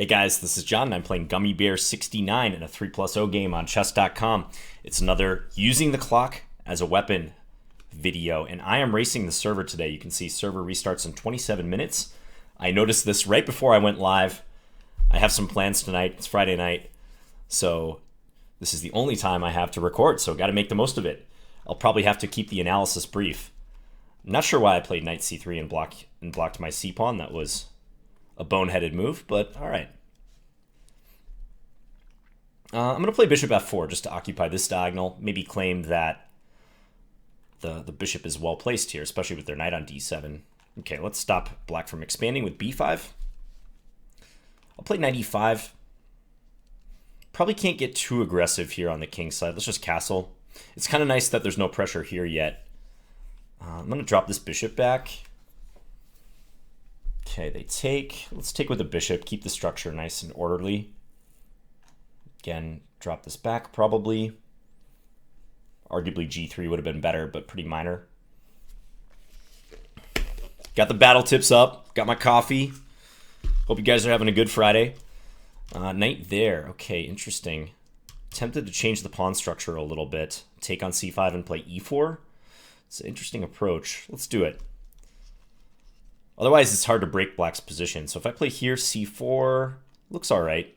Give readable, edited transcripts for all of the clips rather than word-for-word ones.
Hey guys, this is John and I'm playing Gummy Bear 69 in a 3+0 game on chess.com. It's another using the clock as a weapon video, and I am racing the server today. You can see server restarts in 27 minutes. I noticed this right before I went live. I have some plans tonight. It's Friday night, so this is the only time I have to record, so got to make the most of it. I'll probably have to keep the analysis brief. I'm not sure why I played knight c3 and blocked my c-pawn. That was a boneheaded move, but all right. I'm going to play bishop f4 just to occupy this diagonal, maybe claim that the bishop is well placed here, especially with their knight on d7. Okay, let's stop black from expanding with b5. I'll play knight e5. Probably can't get too aggressive here on the king side. Let's just castle. It's kind of nice that there's no pressure here yet. I'm going to drop this bishop back. Okay, they take. Let's take with the bishop. Keep the structure nice and orderly. Again, drop this back probably. Arguably g3 would have been better, but pretty minor. Got the battle tips up. Got my coffee. Hope you guys are having a good Friday. Knight there. Okay, interesting. Tempted to change the pawn structure a little bit. Take on c5 and play e4. It's an interesting approach. Let's do it. Otherwise, it's hard to break black's position. So if I play here, c4, looks all right.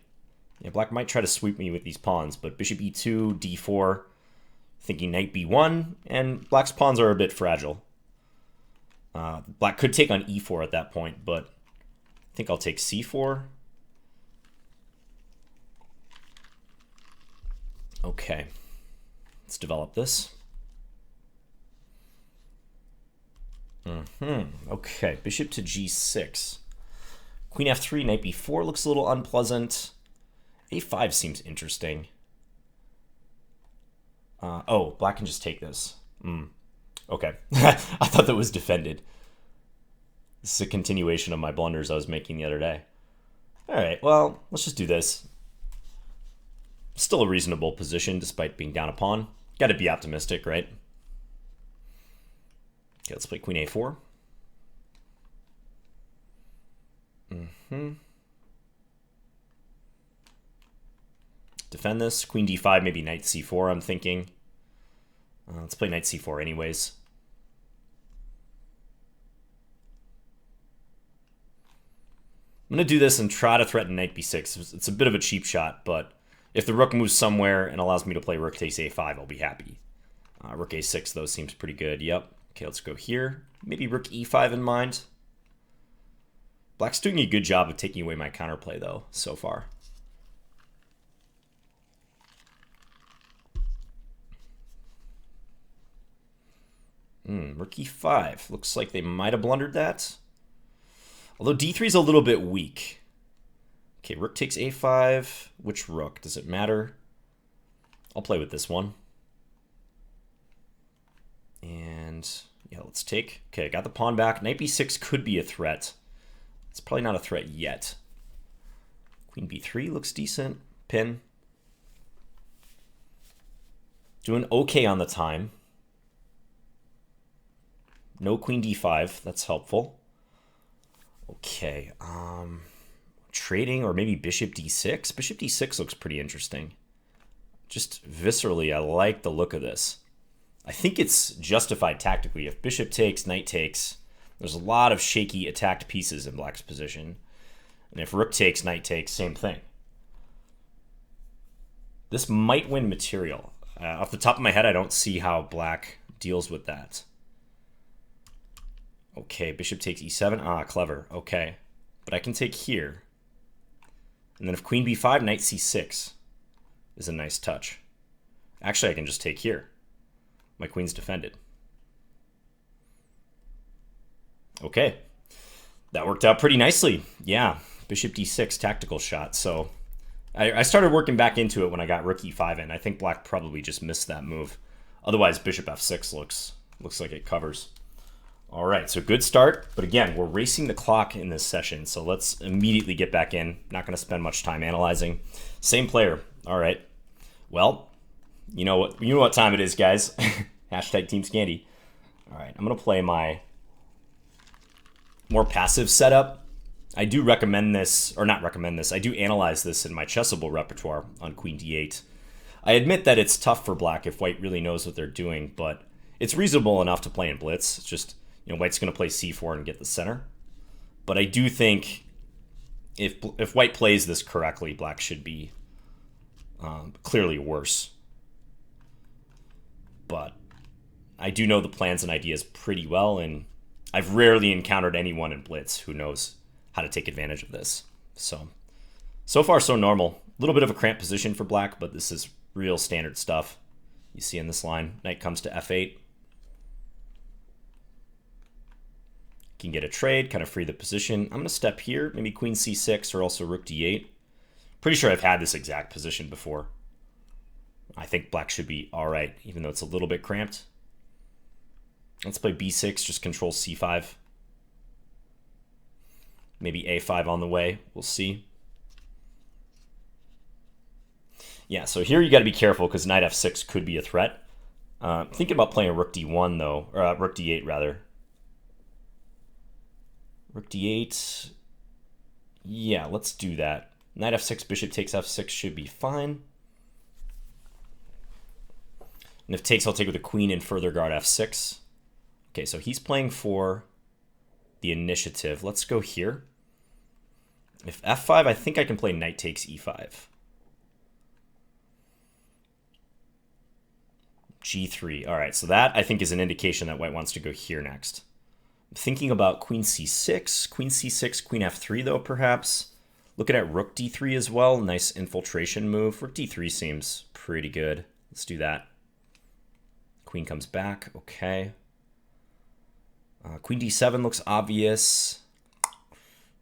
Yeah, black might try to sweep me with these pawns, but bishop e2, d4, thinking knight b1, and black's pawns are a bit fragile. Black could take on e4 at that point, but I think I'll take c4. Okay, let's develop this. Okay, bishop to g6. Queen f3, knight b4 looks a little unpleasant. a5 seems interesting. Oh, black can just take this. Okay, I thought that was defended. This is a continuation of my blunders I was making the other day. All right, well, let's just do this. Still a reasonable position despite being down a pawn. Got to be optimistic, right? Okay, let's play queen a4. Defend this. Queen d5, maybe knight c4, I'm thinking. Let's play knight c4 anyways. I'm going to do this and try to threaten knight b6. It's a bit of a cheap shot, but if the rook moves somewhere and allows me to play rook takes a5, I'll be happy. Rook a6, though, seems pretty good. Yep. Okay, let's go here. Maybe rook e5 in mind. Black's doing a good job of taking away my counterplay, though, so far. Rook e5. Looks like they might have blundered that. Although d3 is a little bit weak. Okay, rook takes a5. Which rook? Does it matter? I'll play with this one. And yeah, let's take. Okay, I got the pawn back. Knight b6 could be a threat. It's probably not a threat yet. Queen b3 looks decent. Pin. Doing okay on the time. No queen d5. That's helpful. Okay. Trading or maybe bishop d6. Bishop d6 looks pretty interesting. Just viscerally, I like the look of this. I think it's justified tactically. If bishop takes, knight takes, there's a lot of shaky attacked pieces in black's position. And if rook takes, knight takes, same thing. This might win material. Off the top of my head, I don't see how black deals with that. Okay, bishop takes e7. Ah, clever. Okay. But I can take here. And then if queen b5, knight c6 is a nice touch. Actually, I can just take here. My queen's defended. Okay. That worked out pretty nicely. Yeah, bishop d6 tactical shot. So I started working back into it when I got rook e5 in. I think black probably just missed that move. Otherwise, bishop f6 looks like it covers. All right, so good start. But again, we're racing the clock in this session, so let's immediately get back in. Not going to spend much time analyzing. Same player. All right. Well, you know what time it is, guys. Hashtag Team Scandi. All right, I'm going to play my more passive setup. I do recommend this, or not recommend this, I do analyze this in my chessable repertoire on queen d8. I admit that it's tough for black if white really knows what they're doing, but it's reasonable enough to play in blitz. It's just, white's going to play c4 and get the center. But I do think if white plays this correctly, black should be clearly worse. But I do know the plans and ideas pretty well, and I've rarely encountered anyone in blitz who knows how to take advantage of this. So far so normal. A little bit of a cramped position for black, but this is real standard stuff you see in this line. Knight comes to f8. Can get a trade, kind of free the position. I'm going to step here, maybe queen c6 or also rook d8. Pretty sure I've had this exact position before. I think black should be all right, even though it's a little bit cramped. Let's play b6, just control c5. Maybe a5 on the way. We'll see. Yeah, so here you got to be careful because knight f6 could be a threat. Thinking about playing rook d1 though, or rook d8 rather. Rook d8. Yeah, let's do that. Knight f6, bishop takes f6 should be fine. And if takes, I'll take with a queen and further guard f6. Okay, so he's playing for the initiative. Let's go here. If f5, I think I can play knight takes e5. g3. All right, so that I think is an indication that white wants to go here next. I'm thinking about queen c6, queen f3 though, perhaps. Looking at rook d3 as well. Nice infiltration move. Rook d3 seems pretty good. Let's do that. Queen comes back. Okay. Queen d7 looks obvious.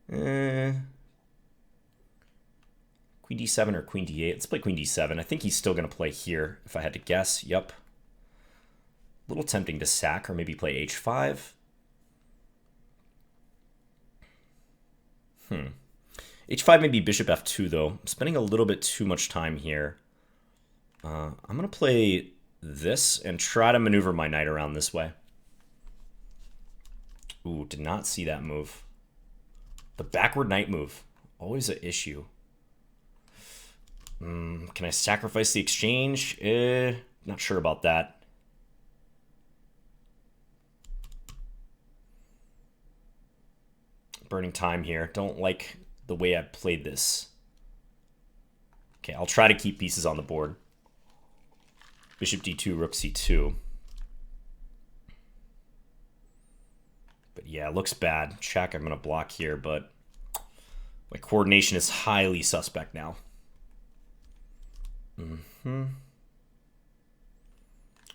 Queen d7 or queen d8. Let's play queen d7. I think he's still going to play here, if I had to guess. Yup. A little tempting to sack or maybe play h5. H5 maybe bishop f2, though. I'm spending a little bit too much time here. I'm going to play this and try to maneuver my knight around this way. Ooh, did not see that move. The backward knight move. Always an issue. Can I sacrifice the exchange? Not sure about that. Burning time here. Don't like the way I played this. Okay, I'll try to keep pieces on the board. Bishop d2, rook c2. But yeah, it looks bad. Check, I'm going to block here, but my coordination is highly suspect now. All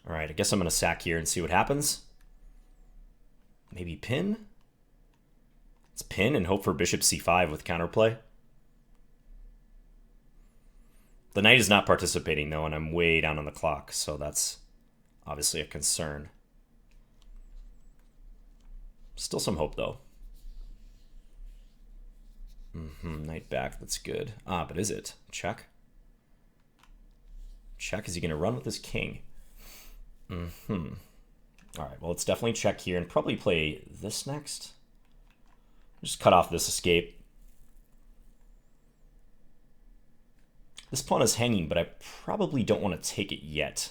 right, I guess I'm going to sack here and see what happens. Maybe pin? Let's pin and hope for bishop c5 with counterplay. The knight is not participating, though, and I'm way down on the clock, so that's obviously a concern. Still some hope, though. Knight back, that's good. But is it? Check. Check, is he going to run with his king? All right, well, let's definitely check here and probably play this next. Just cut off this escape. This pawn is hanging, but I probably don't want to take it yet.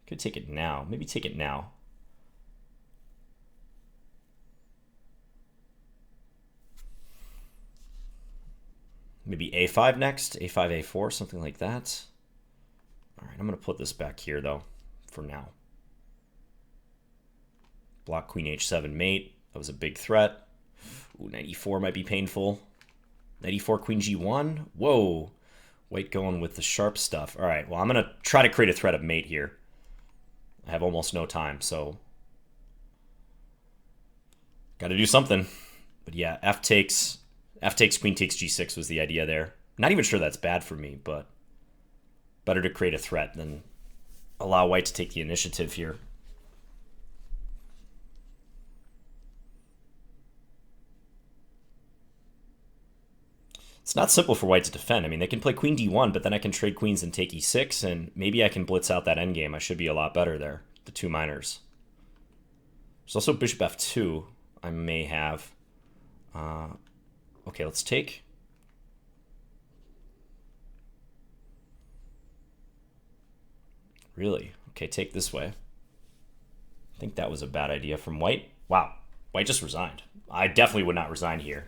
Could take it now. Maybe take it now. Maybe a5 next. a5, a4, something like that. All right, I'm going to put this back here, though, for now. Block queen h7 mate. That was a big threat. Ooh, knight e4 might be painful. Knight e4, queen g1. Whoa. White going with the sharp stuff. All right, well, I'm going to try to create a threat of mate here. I have almost no time, so got to do something. But yeah, f takes, queen takes g6 was the idea there. Not even sure that's bad for me, but better to create a threat than allow white to take the initiative here. It's not simple for white to defend. I mean, they can play queen d1, but then I can trade queens and take e6, and maybe I can blitz out that endgame. I should be a lot better there, the two minors. There's also bishop f2 I may have. Okay, let's take. Really? Okay, take this way. I think that was a bad idea from white. Wow, white just resigned. I definitely would not resign here,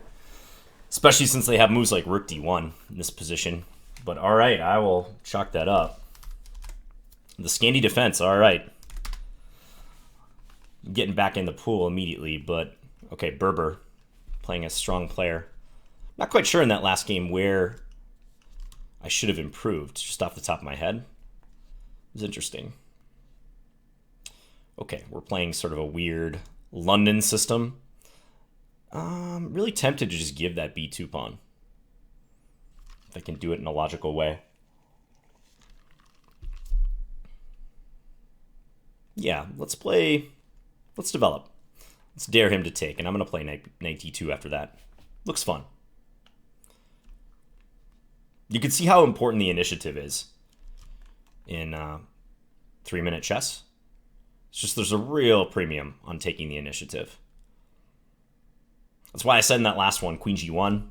especially since they have moves like rook d1 in this position. But all right, I will chalk that up. The Scandi defense, all right. Getting back in the pool immediately, but okay, Berber playing a strong player. Not quite sure in that last game where I should have improved, just off the top of my head. It was interesting. Okay, we're playing sort of a weird London system. I'm really tempted to just give that b2 pawn. If I can do it in a logical way. Yeah, let's develop. Let's dare him to take, and I'm going to play knight d2 after that. Looks fun. You can see how important the initiative is in 3-minute chess. It's just there's a real premium on taking the initiative. That's why I said in that last one, queen g1,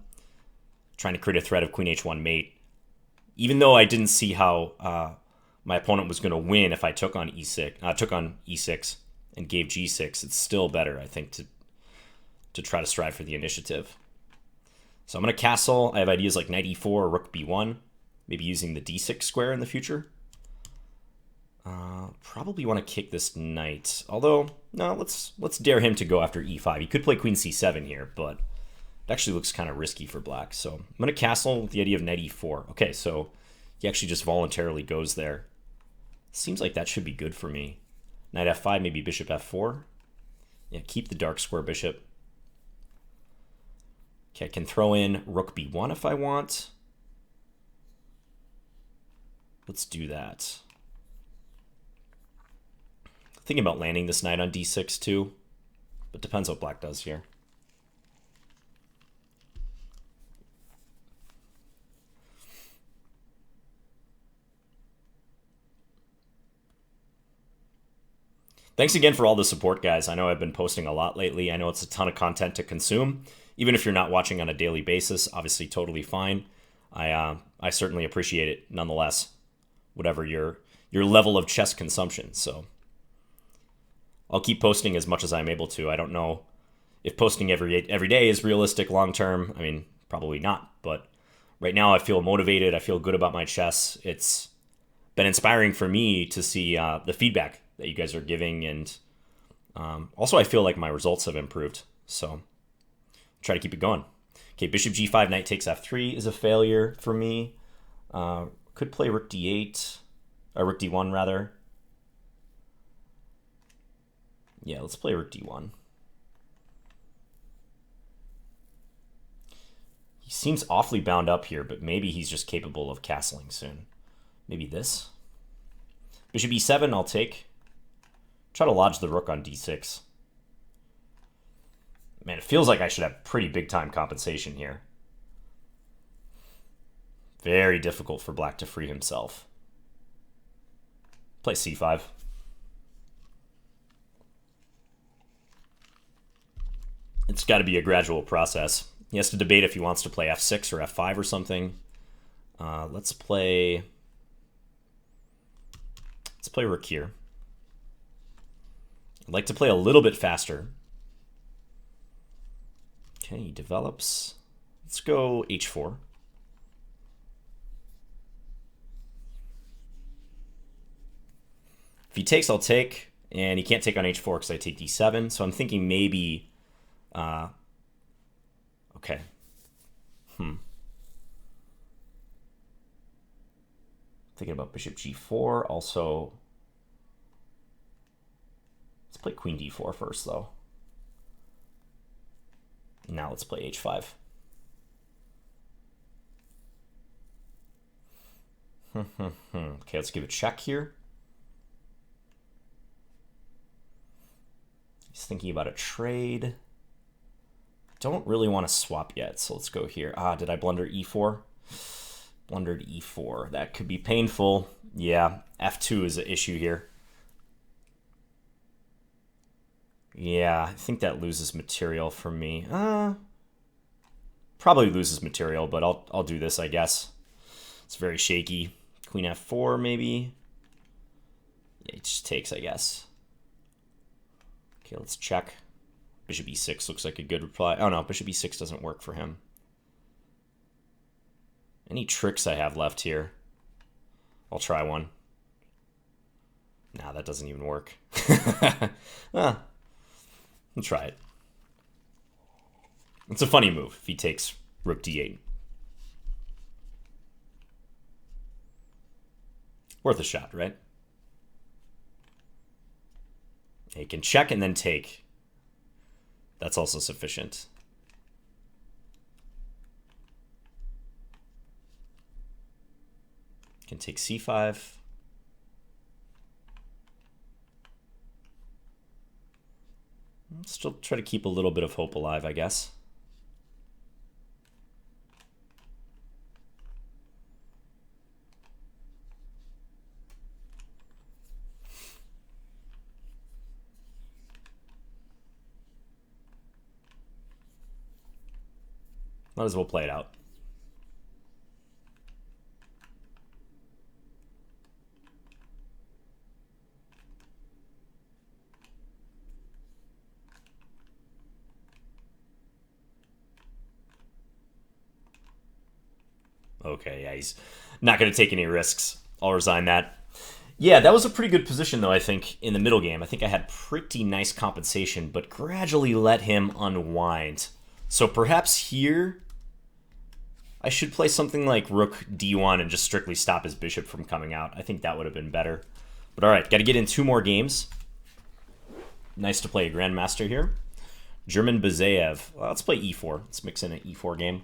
trying to create a threat of queen h1 mate. Even though I didn't see how my opponent was going to win if I took on e6 and gave g6, it's still better, I think, to try to strive for the initiative. So I'm going to castle. I have ideas like knight e4 or rook b1, maybe using the d6 square in the future. Probably want to kick this knight. Although, no, let's dare him to go after e5. He could play queen c7 here, but it actually looks kind of risky for black. So I'm going to castle with the idea of knight e4. Okay, so he actually just voluntarily goes there. Seems like that should be good for me. Knight f5, maybe bishop f4. Yeah, keep the dark square bishop. Okay, I can throw in rook b1 if I want. Let's do that. Thinking about landing this knight on d6 too, but depends what black does here. Thanks again for all the support, guys. I know I've been posting a lot lately. I know it's a ton of content to consume. Even if you're not watching on a daily basis, obviously totally fine. I certainly appreciate it nonetheless, whatever your level of chess consumption. So I'll keep posting as much as I'm able to. I don't know if posting every day is realistic long term. I mean, probably not. But right now I feel motivated. I feel good about my chess. It's been inspiring for me to see the feedback that you guys are giving. And also I feel like my results have improved. So try to keep it going. Okay, bishop g5, knight takes f3 is a failure for me. Could play rook d8, or rook d1 rather. Yeah, let's play rook d1. He seems awfully bound up here, but maybe he's just capable of castling soon. Maybe this. Bishop e7, I'll take. Try to lodge the rook on d6. Man, it feels like I should have pretty big time compensation here. Very difficult for black to free himself. Play c5. It's got to be a gradual process. He has to debate if he wants to play f6 or f5 or something. Let's play rook here. I'd like to play a little bit faster. Okay, he develops. Let's go h4. If he takes, I'll take. And he can't take on h4 because I take d7. So I'm thinking maybe... okay. Thinking about bishop g4. Also, let's play queen d4 first, though. Now let's play h5. Okay, let's give a check here. He's thinking about a trade. Don't really want to swap yet, so let's go here. Did I blunder e4? Blundered e4. That could be painful. Yeah, f2 is an issue here. Yeah, I think that loses material for me. Probably loses material, but I'll do this, I guess. It's very shaky. Queen f4, maybe. Yeah, it just takes, I guess. Okay, let's check. Bishop e6 looks like a good reply. Oh no, bishop e6 doesn't work for him. Any tricks I have left here? I'll try one. Nah, that doesn't even work. I'll try it. It's a funny move if he takes rook d8. Worth a shot, right? He can check and then take. That's also sufficient. Can take c5. Still try to keep a little bit of hope alive, I guess. Might as well play it out. Okay, yeah, he's not going to take any risks. I'll resign that. Yeah, that was a pretty good position, though, I think, in the middle game. I think I had pretty nice compensation, but gradually let him unwind. So perhaps here I should play something like rook d1 and just strictly stop his bishop from coming out. I think that would have been better. But all right, got to get in 2 more games. Nice to play a grandmaster here. German Bazayev. Well, let's play e4. Let's mix in an e4 game.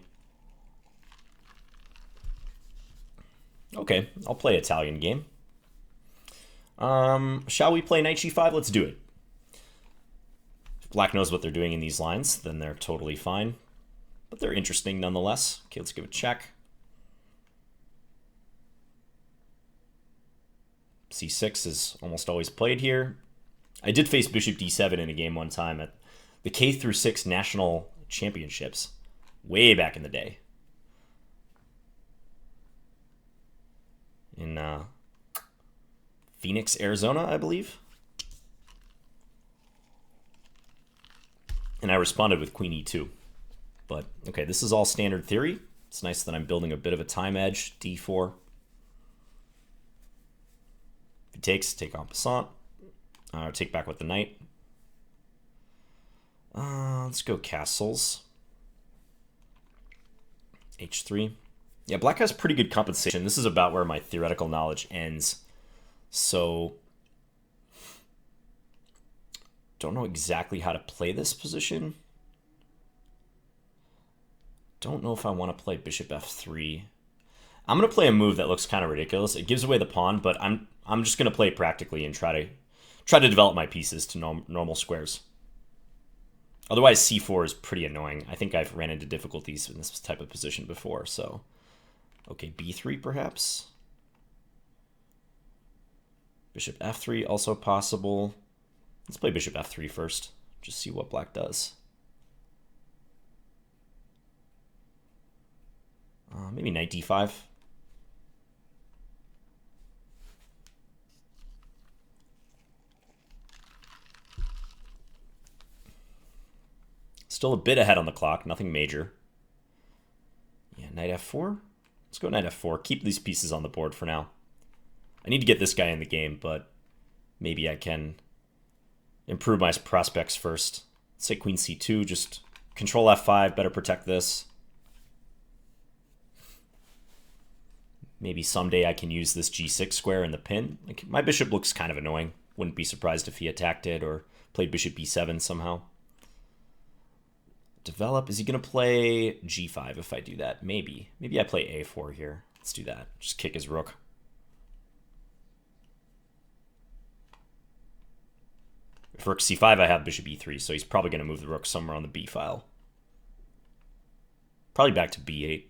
Okay, I'll play Italian game. Shall we play knight g5? Let's do it. If Black knows what they're doing in these lines, then they're totally fine. But they're interesting nonetheless. Okay, let's give it a check. c6 is almost always played here. I did face bishop d7 in a game one time at the K through 6 national championships, way back in the day. In Phoenix, Arizona, I believe. And I responded with queen e2. But, okay, this is all standard theory. It's nice that I'm building a bit of a time edge. d4. If he takes, take en passant. Or take back with the knight. Let's go castles. h3. Yeah, black has pretty good compensation. This is about where my theoretical knowledge ends. So, don't know exactly how to play this position. Don't know if I want to play bishop f3. I'm going to play a move that looks kind of ridiculous. It gives away the pawn, but I'm just going to play it practically and try to develop my pieces to normal squares. Otherwise, c4 is pretty annoying. I think I've ran into difficulties in this type of position before, so... Okay, b3 perhaps. Bishop f3 also possible. Let's play bishop f3 first. Just see what black does. Maybe knight d5. Still a bit ahead on the clock, nothing major. Yeah, knight f4. Let's go knight f4. Keep these pieces on the board for now. I need to get this guy in the game, but maybe I can improve my prospects first. Let's say queen c2, just control f5, better protect this. Maybe someday I can use this g6 square in the pin. Like, my bishop looks kind of annoying. Wouldn't be surprised if he attacked it or played bishop b7 somehow. Develop. Is he going to play g5 if I do that? Maybe. Maybe I play a4 here. Let's do that. Just kick his rook. If rook c5, I have bishop e3, so he's probably going to move the rook somewhere on the b file. Probably back to b8.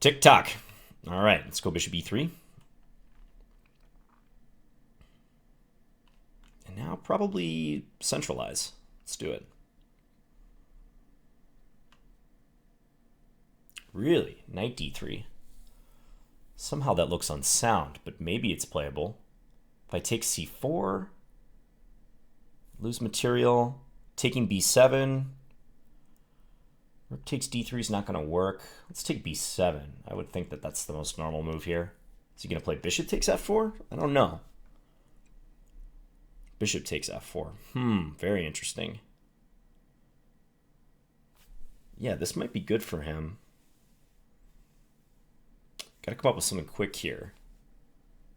Tick-tock. All right, let's go bishop e3. And now probably centralize. Let's do it. Really? Knight d3. Somehow that looks unsound, but maybe it's playable. If I take c4, lose material, taking b7, rook takes d3 is not going to work. Let's take b7. I would think that that's the most normal move here. Is he going to play bishop takes f4? I don't know. Bishop takes f4. Very interesting. Yeah, this might be good for him. Gotta come up with something quick here.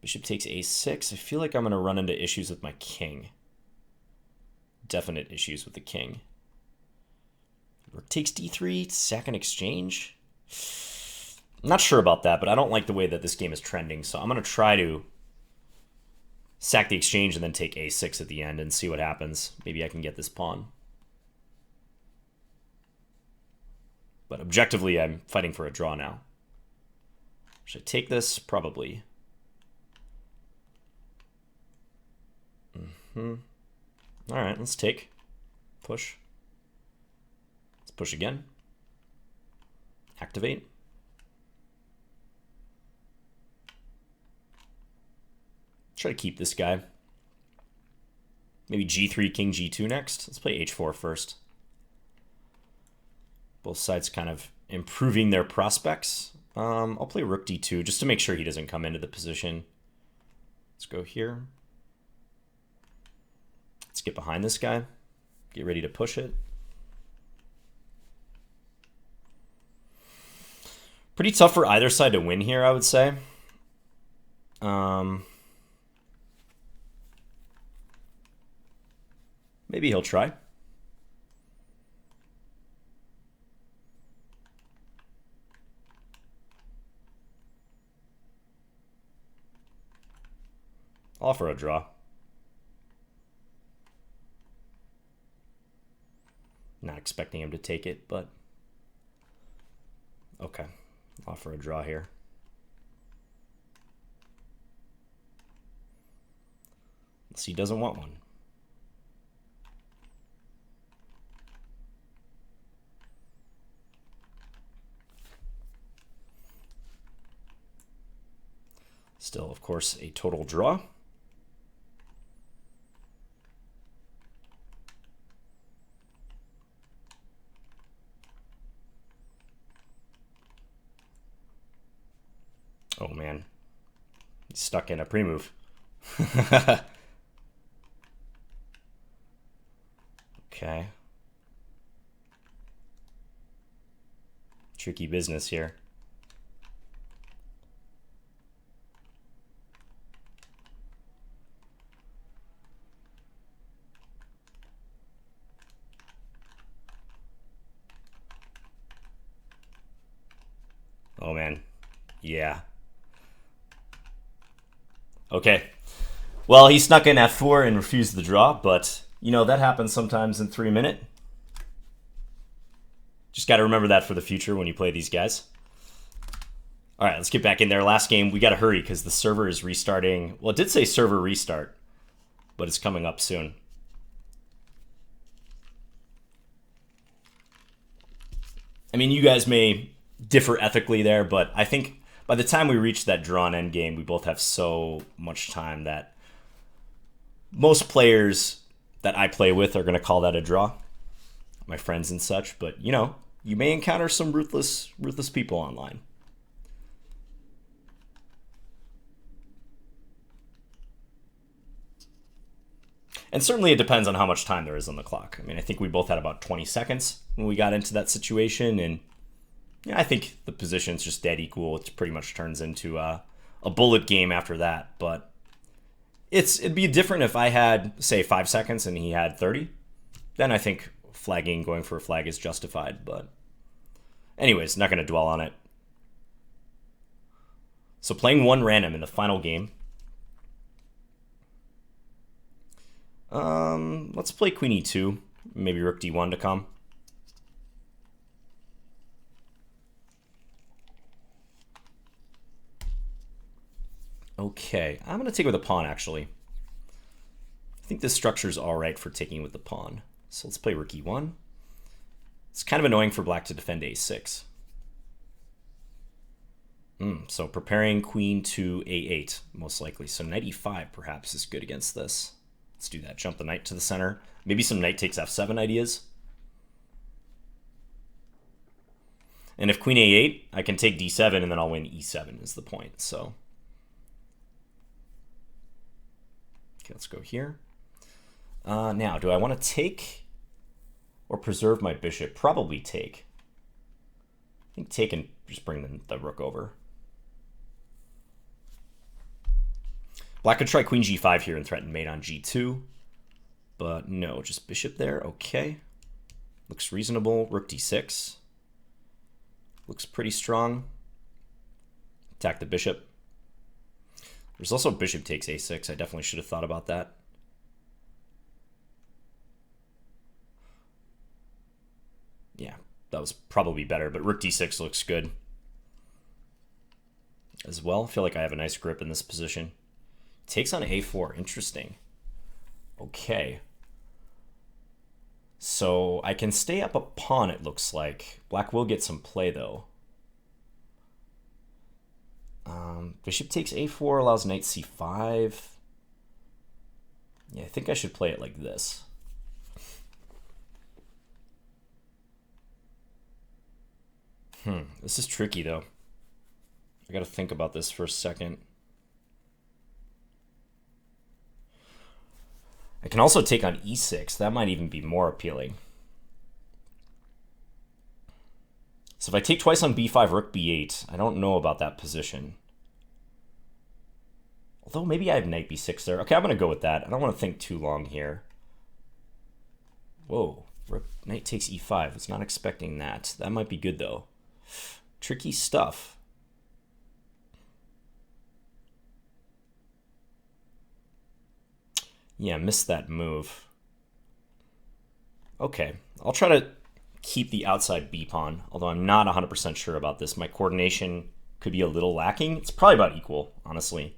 Bishop takes a6. I feel like I'm going to run into issues with my king. Definite issues with the king. Rook takes d3, second exchange. I'm not sure about that, but I don't like the way that this game is trending, so I'm going to try to sack the exchange and then take a6 at the end and see what happens. Maybe I can get this pawn. But objectively, I'm fighting for a draw now. Should I take this? Probably. All right, let's take. Push. Let's push again. Activate. Try to keep this guy. Maybe g3, king g2 next. Let's play h4 first. Both sides kind of improving their prospects. I'll play rook d2 just to make sure he doesn't come into the position. Let's go here. Let's get behind this guy. Get ready to push it. Pretty tough for either side to win here, I would say. Maybe he'll try. I'll offer a draw. Not expecting him to take it, but okay. I'll offer a draw here. Let's see, he doesn't want one. Still, of course, a total draw. Oh, man. He's stuck in a pre-move. Okay. Tricky business here. Oh, man. Yeah. Okay. Well, he snuck in f4 and refused the draw, but, you know, that happens sometimes in 3 minutes. Just got to remember that for the future when you play these guys. All right, let's get back in there. Last game, we got to hurry because the server is restarting. Well, it did say server restart, but it's coming up soon. I mean, you guys may differ ethically there, but I think by the time we reach that drawn end game, we both have so much time that most players that I play with are going to call that a draw, my friends and such. But, you know, you may encounter some ruthless people online. And certainly it depends on how much time there is on the clock. I mean, I think we both had about 20 seconds when we got into that situation, and yeah, I think the position's just dead equal. It pretty much turns into a bullet game after that. But it'd be different if I had, say, 5 seconds and he had 30. Then I think flagging, going for a flag is justified. But anyways, not going to dwell on it. So playing one random in the final game. Let's play queen e2. Maybe rook d1 to come. Okay, I'm going to take with a pawn, actually. I think this structure is all right for taking with the pawn. So let's play rook e1. It's kind of annoying for black to defend a6. So preparing queen to a8, most likely. So knight e5 perhaps is good against this. Let's do that. Jump the knight to the center. Maybe some knight takes f7 ideas. And if queen a8, I can take d7 and then I'll win e7 is the point. So okay, let's go here. Now, do I want to take or preserve my bishop? Probably take. I think take and just bring the rook over. Black could try queen g5 here and threaten mate on g2. But no, just bishop there. Okay. Looks reasonable. Rook d6. Looks pretty strong. Attack the bishop. There's also bishop takes a6. I definitely should have thought about that. Yeah, that was probably better, but rook d6 looks good as well. I feel like I have a nice grip in this position. Takes on a4. Interesting. Okay. So I can stay up a pawn, it looks like. Black will get some play, though. Bishop takes a4, allows knight c5. Yeah, I think I should play it like this. This is tricky, though. I gotta think about this for a second. I can also take on e6. That might even be more appealing. So if I take twice on b5, rook b8, I don't know about that position. Although maybe I have knight b6 there. Okay, I'm going to go with that. I don't want to think too long here. Whoa, knight takes e5. I was not expecting that. That might be good, though. Tricky stuff. Yeah, missed that move. Okay, I'll try to keep the outside b pawn, although I'm not 100% sure about this. My coordination could be a little lacking. It's probably about equal, honestly.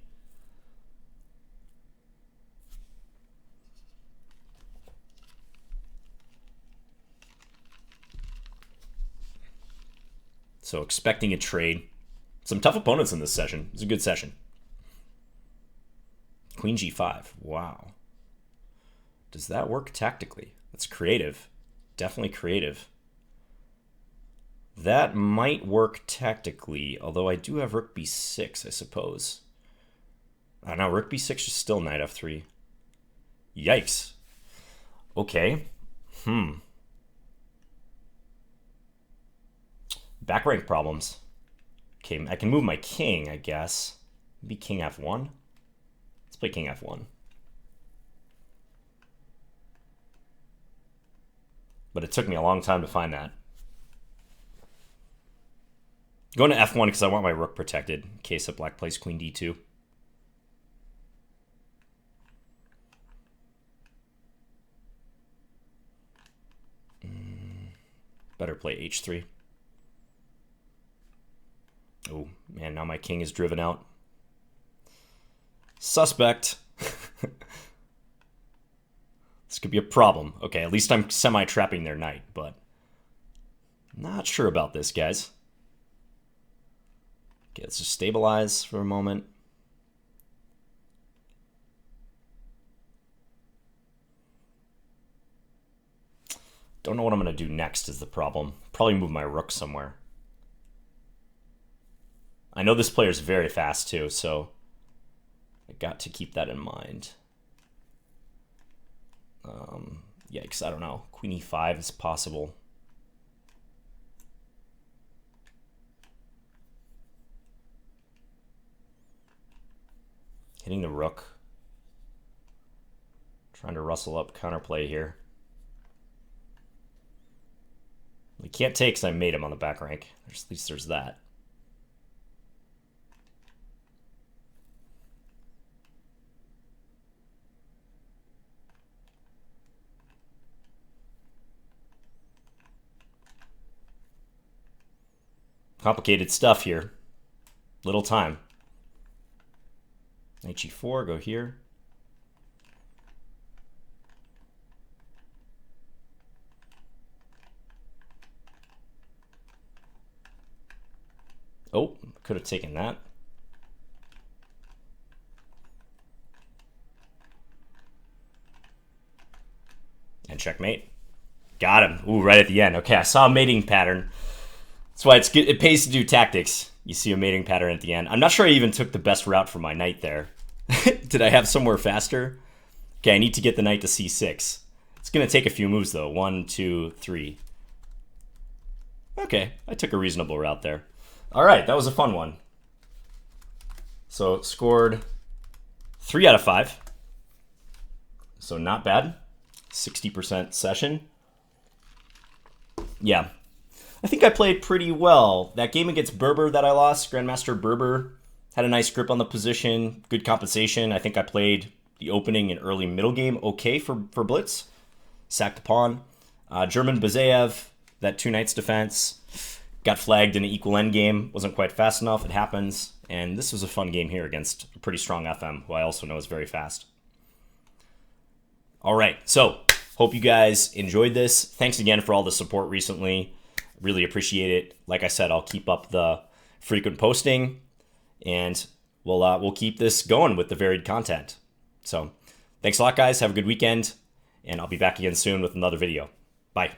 So expecting a trade. Some tough opponents in this session. It's a good session. Queen g5. Wow. Does that work tactically? That's creative. Definitely creative. That might work tactically, although I do have rook b6, I suppose. I don't know, rook b6 is still knight f3. Yikes. Okay. Back rank problems. Okay, I can move my king, I guess. Maybe king f1. Let's play king f1. But it took me a long time to find that. Going to f1 because I want my rook protected in case that black plays queen d2. Better play h3. Oh, man, now my king is driven out. Suspect. This could be a problem. Okay, at least I'm semi-trapping their knight, but not sure about this, guys. Okay, let's just stabilize for a moment. Don't know what I'm going to do next is the problem. Probably move my rook somewhere. I know this player is very fast too, so I got to keep that in mind. Yikes, I don't know. Queen e5 is possible. Hitting the rook. Trying to rustle up counterplay here. We can't take because I made him on the back rank. At least there's that. Complicated stuff here. Little time. Knight g4, go here. Oh, could have taken that. And checkmate. Got him. Ooh, right at the end. Okay, I saw a mating pattern. That's why it pays to do tactics. You see a mating pattern at the end. I'm not sure I even took the best route for my knight there. Did I have somewhere faster? Okay, I need to get the knight to c6. It's going to take a few moves, though. 1, 2, 3. Okay, I took a reasonable route there. All right, that was a fun one. So scored 3 out of 5. So not bad. 60% session. Yeah, I think I played pretty well. That game against Berber that I lost, Grandmaster Berber, had a nice grip on the position, good compensation. I think I played the opening and early middle game okay for Blitz. Sacked the pawn. German Bazayev, that 2 knights defense, got flagged in an equal end game. Wasn't quite fast enough. It happens. And this was a fun game here against a pretty strong FM, who I also know is very fast. All right, so hope you guys enjoyed this. Thanks again for all the support recently. Really appreciate it. Like I said, I'll keep up the frequent posting, and we'll keep this going with the varied content. So thanks a lot, guys. Have a good weekend, and I'll be back again soon with another video. Bye.